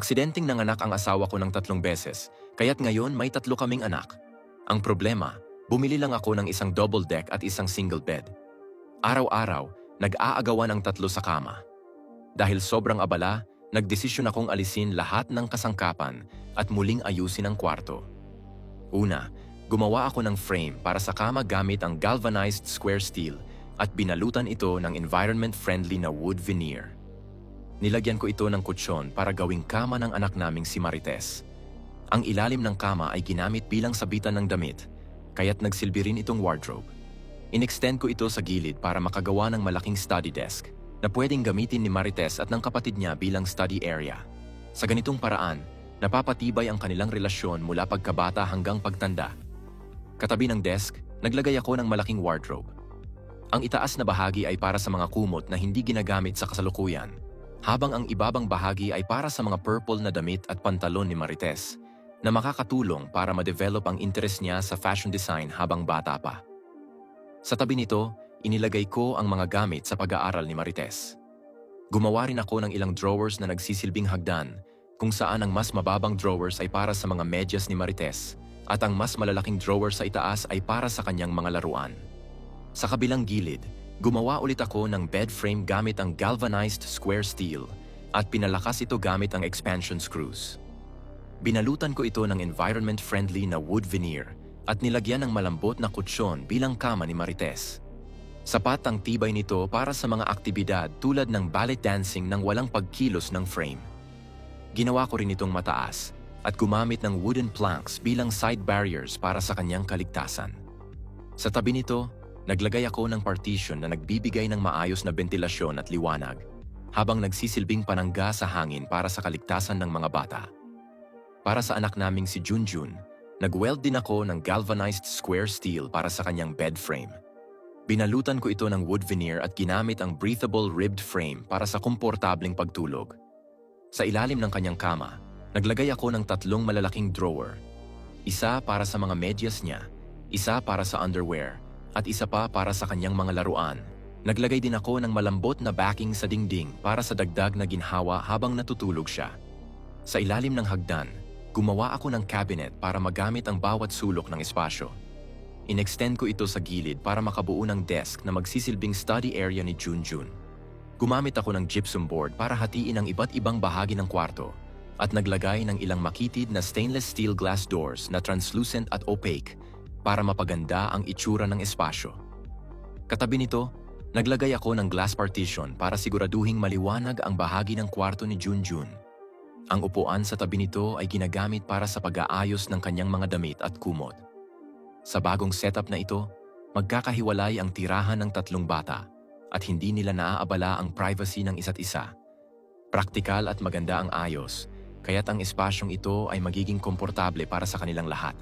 Aksidenteng nanganak ang asawa ko ng 3 beses, kaya't ngayon may 3 kaming anak. Ang problema, bumili lang ako ng isang double deck at isang single bed. Araw-araw, nag-aagawan ang 3 sa kama. Dahil sobrang abala, nagdesisyon akong alisin lahat ng kasangkapan at muling ayusin ang kwarto. Una, gumawa ako ng frame para sa kama gamit ang galvanized square steel at binalutan ito ng environment-friendly na wood veneer. Nilagyan ko ito ng kutsyon para gawing kama ng anak naming si Marites. Ang ilalim ng kama ay ginamit bilang sabitan ng damit, kaya't nagsilbi rin itong wardrobe. Inextend ko ito sa gilid para makagawa ng malaking study desk na pwedeng gamitin ni Marites at ng kapatid niya bilang study area. Sa ganitong paraan, napapatibay ang kanilang relasyon mula pagkabata hanggang pagtanda. Katabi ng desk, naglagay ako ng malaking wardrobe. Ang itaas na bahagi ay para sa mga kumot na hindi ginagamit sa kasalukuyan, habang ang ibabang bahagi ay para sa mga purple na damit at pantalon ni Marites na makakatulong para ma-develop ang interest niya sa fashion design habang bata pa. Sa tabi nito, inilagay ko ang mga gamit sa pag-aaral ni Marites. Gumawa rin ako ng ilang drawers na nagsisilbing hagdan, kung saan ang mas mababang drawers ay para sa mga medyas ni Marites at ang mas malalaking drawer sa itaas ay para sa kanyang mga laruan. Sa kabilang gilid, gumawa ulit ako ng bed frame gamit ang galvanized square steel at pinalakas ito gamit ang expansion screws. Binalutan ko ito ng environment-friendly na wood veneer at nilagyan ng malambot na kutsyon bilang kama ni Marites. Sapat ang tibay nito para sa mga aktibidad tulad ng ballet dancing nang walang pagkilos ng frame. Ginawa ko rin itong mataas at gumamit ng wooden planks bilang side barriers para sa kanyang kaligtasan. Sa tabi nito, naglagay ako ng partition na nagbibigay ng maayos na bentilasyon at liwanag, habang nagsisilbing panangga sa hangin para sa kaligtasan ng mga bata. Para sa anak naming si Junjun, nag-weld din ako ng galvanized square steel para sa kanyang bed frame. Binalutan ko ito ng wood veneer at ginamit ang breathable ribbed frame para sa komportableng pagtulog. Sa ilalim ng kanyang kama, naglagay ako ng 3 malalaking drawer. Isa para sa mga medyas niya, isa para sa underwear, at isa pa para sa kanyang mga laruan. Naglagay din ako ng malambot na backing sa dingding para sa dagdag na ginhawa habang natutulog siya. Sa ilalim ng hagdan, gumawa ako ng cabinet para magamit ang bawat sulok ng espasyo. Inextend ko ito sa gilid para makabuo ng desk na magsisilbing study area ni Junjun. Gumamit ako ng gypsum board para hatiin ang iba't ibang bahagi ng kwarto at naglagay ng ilang makitid na stainless steel glass doors na translucent at opaque para mapaganda ang itsura ng espasyo. Katabi nito, naglagay ako ng glass partition para siguraduhing maliwanag ang bahagi ng kwarto ni Junjun. Ang upuan sa tabi nito ay ginagamit para sa pag-aayos ng kanyang mga damit at kumot. Sa bagong setup na ito, magkakahiwalay ang tirahan ng 3 bata at hindi nila naaabala ang privacy ng isa't isa. Praktikal at maganda ang ayos, kaya't ang espasyong ito ay magiging komportable para sa kanilang lahat.